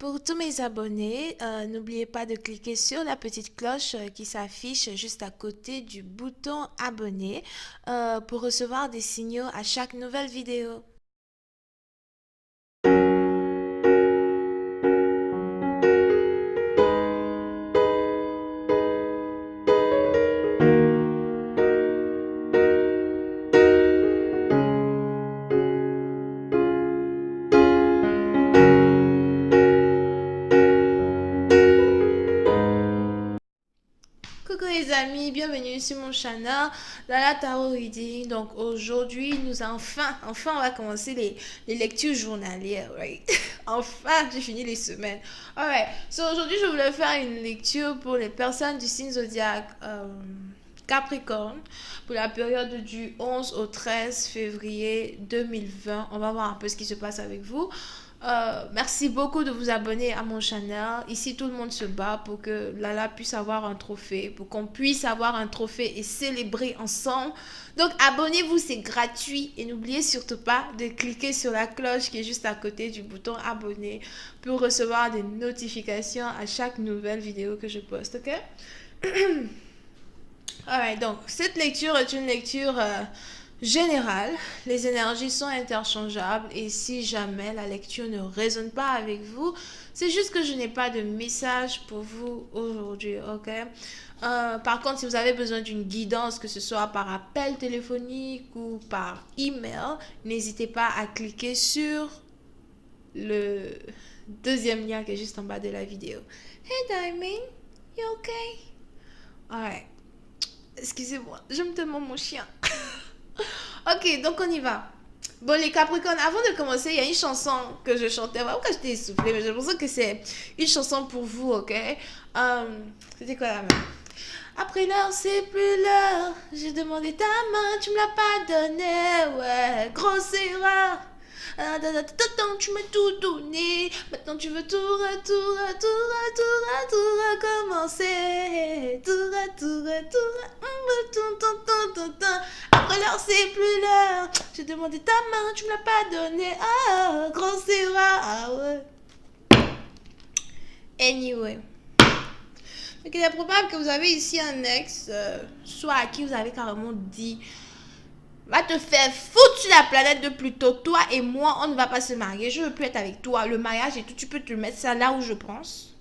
Pour tous mes abonnés, n'oubliez pas de cliquer sur la petite cloche qui s'affiche juste à côté du bouton abonner pour recevoir des signaux à chaque nouvelle vidéo. Coucou les amis, bienvenue sur mon channel Lala Tarot Reading. Donc aujourd'hui, enfin on va commencer les lectures journalières, right? Enfin, j'ai fini les semaines. Alright, so aujourd'hui je voulais faire une lecture pour les personnes du signe zodiaque Capricorne pour la période du 11 au 13 février 2020. On va voir un peu ce qui se passe avec vous. Merci beaucoup de vous abonner à mon channel. Ici, tout le monde se bat pour que Lala puisse avoir un trophée, pour qu'on puisse avoir un trophée et célébrer ensemble. Donc, abonnez-vous, c'est gratuit. Et n'oubliez surtout pas de cliquer sur la cloche qui est juste à côté du bouton abonner pour recevoir des notifications à chaque nouvelle vidéo que je poste, ok? Alright, donc, cette lecture est une lecture générale. Les énergies sont interchangeables et si jamais la lecture ne résonne pas avec vous, c'est juste que je n'ai pas de message pour vous aujourd'hui, ok? Par contre, si vous avez besoin d'une guidance, que ce soit par appel téléphonique ou par email, n'hésitez pas à cliquer sur le deuxième lien qui est juste en bas de la vidéo. Hey Diamond, you okay? Alright. Excusez-moi, j'aime tellement mon chien. Ok, donc on y va. Bon, les Capricornes, avant de commencer, il y a une chanson que je chantais. Pourquoi je t'ai essoufflé? Mais j'ai l'impression que c'est une chanson pour vous, ok? C'était quoi la même? Après l'heure, c'est plus l'heure. J'ai demandé ta main, tu me l'as pas donné. Ouais, grosse erreur. Tu m'as tout donné. Maintenant tu veux tout recommencer. Après l'heure, c'est plus l'heure. J'ai demandé ta main, tu me l'as pas donné. Ah, grosse erreur. Ah ouais. Anyway. Donc, il est probable que vous avez ici un ex, soit à qui vous avez carrément dit va te faire foutre sur la planète de Pluto. Toi et moi, on ne va pas se marier. Je ne veux plus être avec toi. Le mariage et tout, tu peux te mettre ça là où je pense.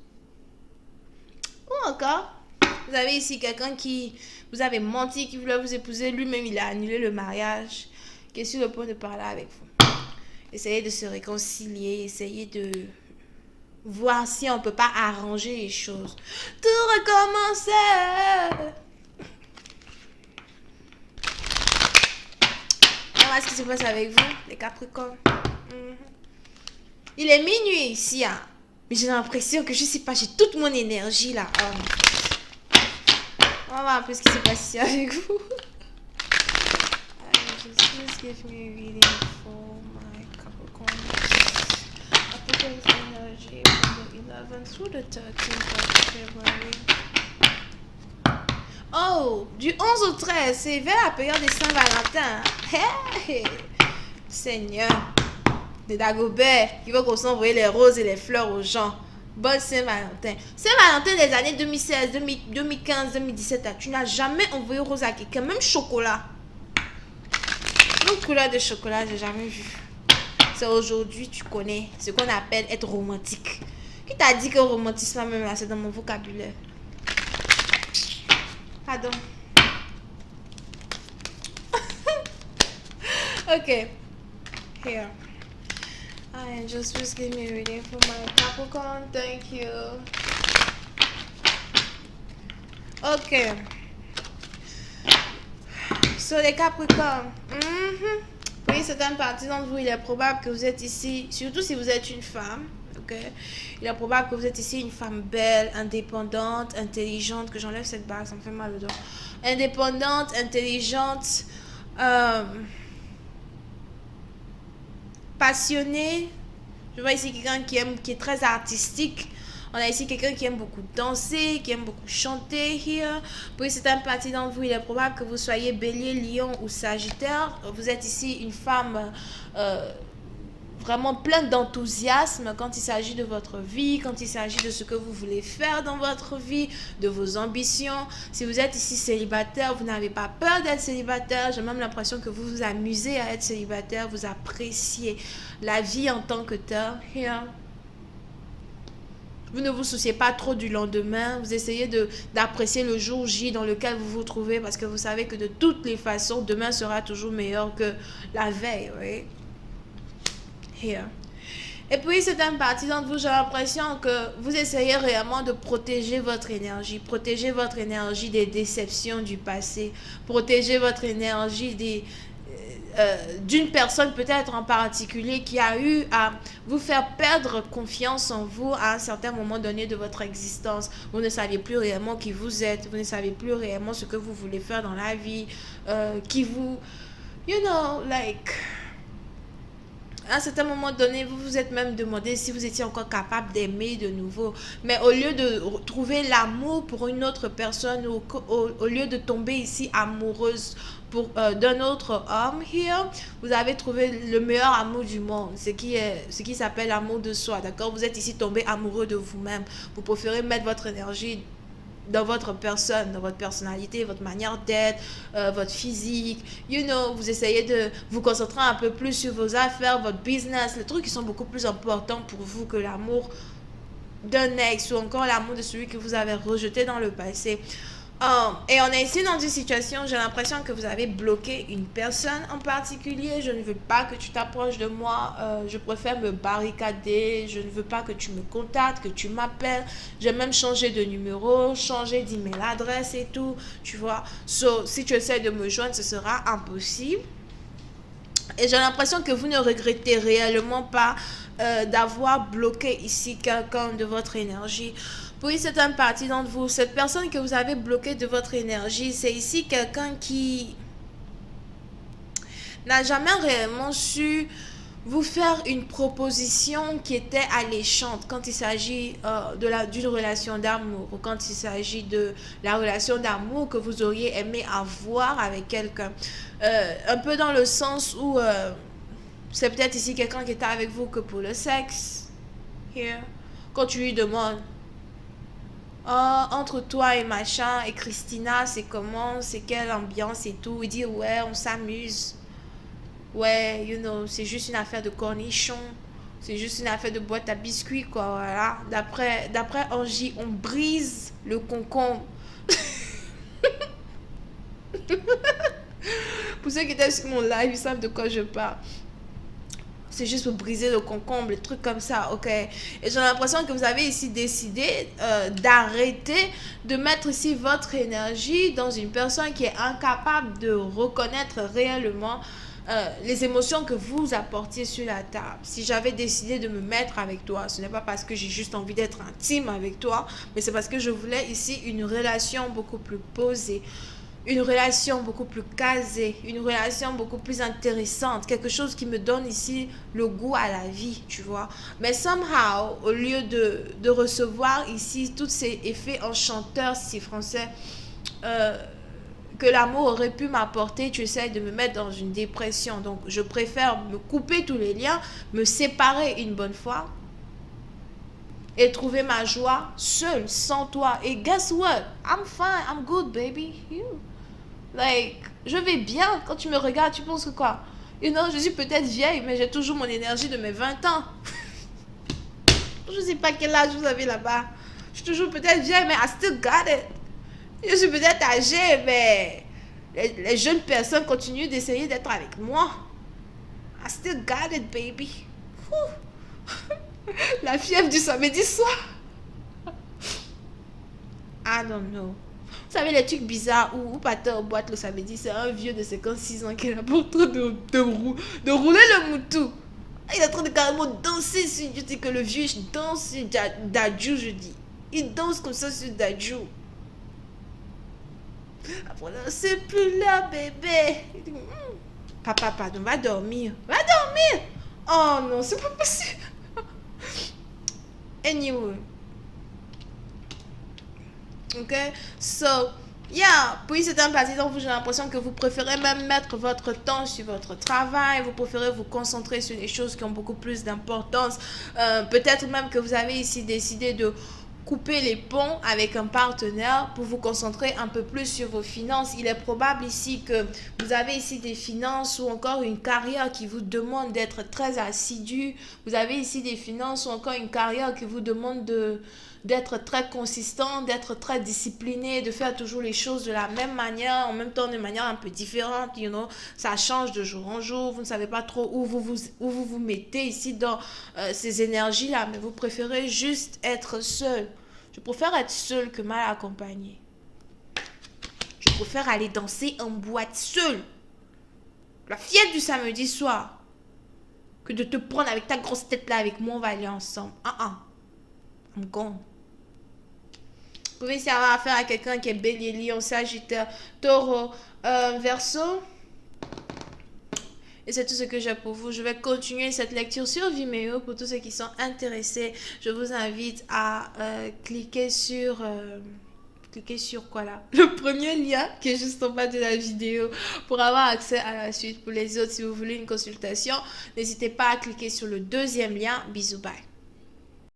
Ou encore, vous avez ici quelqu'un qui vous avez menti, qui voulait vous épouser. Lui-même, il a annulé le mariage, qui est sur le point de parler avec vous. Essayez de se réconcilier, essayez de voir si on ne peut pas arranger les choses. Tout recommencer. Qu'est-ce qui se passe avec vous, les Capricornes? Il est minuit ici, hein. Mais j'ai l'impression que je sais pas, j'ai toute mon énergie là. On va voir un peu ce qui se passe ici avec vous. Just give me a reading for my Capricorn. Capricorn's energy from the 11th through the 13th of February. Oh, du 11 au 13, c'est vers la période des Saint-Valentin. Hey, Seigneur, de Dagobert, qui veut qu'on s'envoie les roses et les fleurs aux gens. Bonne Saint-Valentin. Saint-Valentin des années 2016, 2015, 2017, là, tu n'as jamais envoyé rose à quelqu'un, même chocolat. Une couleur de chocolat, j'ai jamais vu. C'est aujourd'hui, tu connais ce qu'on appelle être romantique. Qui t'a dit que romantisme, même là, c'est dans mon vocabulaire? Pardon. Okay. Here. Angels, please give me a reading for my Capricorn. Thank you. Okay. So, les Capricornes. Pour une certaine partie d'entre vous, il est probable que vous êtes ici, surtout si vous êtes une femme. Okay. Il est probable que vous êtes ici une femme belle, indépendante, intelligente. Que j'enlève cette bague, ça me fait mal au dos. Indépendante, intelligente, passionnée. Je vois ici quelqu'un qui est très artistique. On a ici quelqu'un qui aime beaucoup danser, qui aime beaucoup chanter. Here. Pour une certaine partie d'entre vous, il est probable que vous soyez bélier, lion ou sagittaire. Vous êtes ici une femme vraiment plein d'enthousiasme quand il s'agit de votre vie, quand il s'agit de ce que vous voulez faire dans votre vie, de vos ambitions. Si vous êtes ici célibataire, vous n'avez pas peur d'être célibataire. J'ai même l'impression que vous vous amusez à être célibataire, vous appréciez la vie en tant que telle. Yeah. Vous ne vous souciez pas trop du lendemain. Vous essayez d'apprécier le jour J dans lequel vous vous trouvez parce que vous savez que de toutes les façons, demain sera toujours meilleur que la veille. Oui. Here. Et puis, c'est une partie d'entre vous, j'ai l'impression que vous essayez réellement de protéger votre énergie des déceptions du passé, protéger votre énergie d'une personne peut-être en particulier qui a eu à vous faire perdre confiance en vous à un certain moment donné de votre existence. Vous ne saviez plus réellement qui vous êtes, vous ne savez plus réellement ce que vous voulez faire dans la vie, qui vous, like... À un certain moment donné, vous vous êtes même demandé si vous étiez encore capable d'aimer de nouveau. Mais au lieu de trouver l'amour pour une autre personne, ou au lieu de tomber ici amoureuse d'un autre homme, here, vous avez trouvé le meilleur amour du monde, ce qui s'appelle l'amour de soi, d'accord? Vous êtes ici tombé amoureux de vous-même. Vous préférez mettre votre énergie dans votre personne, dans votre personnalité, votre manière d'être, votre physique, vous essayez de vous concentrer un peu plus sur vos affaires, votre business, les trucs qui sont beaucoup plus importants pour vous que l'amour d'un ex ou encore l'amour de celui que vous avez rejeté dans le passé. Et on est ici dans une situation, j'ai l'impression que vous avez bloqué une personne en particulier. Je ne veux pas que tu t'approches de moi. Je préfère me barricader. Je ne veux pas que tu me contactes, que tu m'appelles. J'ai même changé de numéro, changé d'email adresse et tout. Tu vois. Si tu essaies de me joindre, ce sera impossible. Et j'ai l'impression que vous ne regrettez réellement pas d'avoir bloqué ici quelqu'un de votre énergie. Oui, c'est une partie d'entre vous. Cette personne que vous avez bloquée de votre énergie, c'est ici quelqu'un qui n'a jamais réellement su vous faire une proposition qui était alléchante quand il s'agit d'une relation d'amour ou quand il s'agit de la relation d'amour que vous auriez aimé avoir avec quelqu'un. Un peu dans le sens où c'est peut-être ici quelqu'un qui était avec vous que pour le sexe. Here. Quand tu lui demandes entre toi et machin et Christina, c'est comment, c'est quelle ambiance et tout. Il dit ouais, on s'amuse. Ouais, c'est juste une affaire de cornichons. C'est juste une affaire de boîte à biscuits, quoi, voilà. D'après Angie, on brise le concombre. Pour ceux qui étaient sur mon live, ils savent de quoi je parle. C'est juste pour briser le concombre, les trucs comme ça, ok. Et j'ai l'impression que vous avez ici décidé d'arrêter de mettre ici votre énergie dans une personne qui est incapable de reconnaître réellement les émotions que vous apportiez sur la table. Si j'avais décidé de me mettre avec toi, ce n'est pas parce que j'ai juste envie d'être intime avec toi, mais c'est parce que je voulais ici une relation beaucoup plus posée. Une relation beaucoup plus casée, une relation beaucoup plus intéressante, quelque chose qui me donne ici le goût à la vie, tu vois. Mais somehow, au lieu de recevoir ici tous ces effets enchanteurs, si français, que l'amour aurait pu m'apporter, tu essaies de me mettre dans une dépression. Donc, je préfère me couper tous les liens, me séparer une bonne fois et trouver ma joie seule, sans toi. Et guess what? I'm fine, I'm good, baby. You. Like, je vais bien. Quand tu me regardes, tu penses que quoi? Je suis peut-être vieille, mais j'ai toujours mon énergie de mes 20 ans. Je sais pas quel âge vous avez là-bas. Je suis toujours peut-être vieille, mais I still got it. Je suis peut-être âgée, mais les jeunes personnes continuent d'essayer d'être avec moi. I still got it, baby. La fièvre du samedi soir. I don't know. Vous savez, les trucs bizarres où partait en boîte le samedi, c'est un vieux de 56 ans qui est là pour en train de rouler le moutou. Il est en train de carrément danser sur... Je dis que le vieux danse sur Dadju, je dis. Il danse comme ça sur Dadju. Après, c'est plus là, bébé. Il dit, papa, pardon, va dormir. Va dormir. Oh non, c'est pas possible. Anyway. Ok, so Pour une certaine partie d'entre vous, j'ai l'impression que vous préférez même mettre votre temps sur votre travail, vous préférez vous concentrer sur les choses qui ont beaucoup plus d'importance. Peut-être même que vous avez ici décidé de couper les ponts avec un partenaire pour vous concentrer un peu plus sur vos finances. Il est probable ici que vous avez ici des finances ou encore une carrière qui vous demande d'être très assidu. Vous avez ici des finances ou encore une carrière qui vous demande d'être très consistant, d'être très discipliné, de faire toujours les choses de la même manière, en même temps de manière un peu différente, ça change de jour en jour, vous ne savez pas trop où vous mettez ici dans ces énergies-là, mais vous préférez juste être seul. Je préfère être seul que mal accompagné. Je préfère aller danser en boîte seul, la fièvre du samedi soir, que de te prendre avec ta grosse tête là avec moi, on va aller ensemble. I'm gone. Vous pouvez ici avoir affaire à quelqu'un qui est bélier, lion, sagittaire, taureau, verseau. Et c'est tout ce que j'ai pour vous. Je vais continuer cette lecture sur Vimeo. Pour tous ceux qui sont intéressés, je vous invite à cliquer sur... cliquez sur quoi là? Le premier lien qui est juste en bas de la vidéo pour avoir accès à la suite. Pour les autres, si vous voulez une consultation, n'hésitez pas à cliquer sur le deuxième lien. Bisous, bye.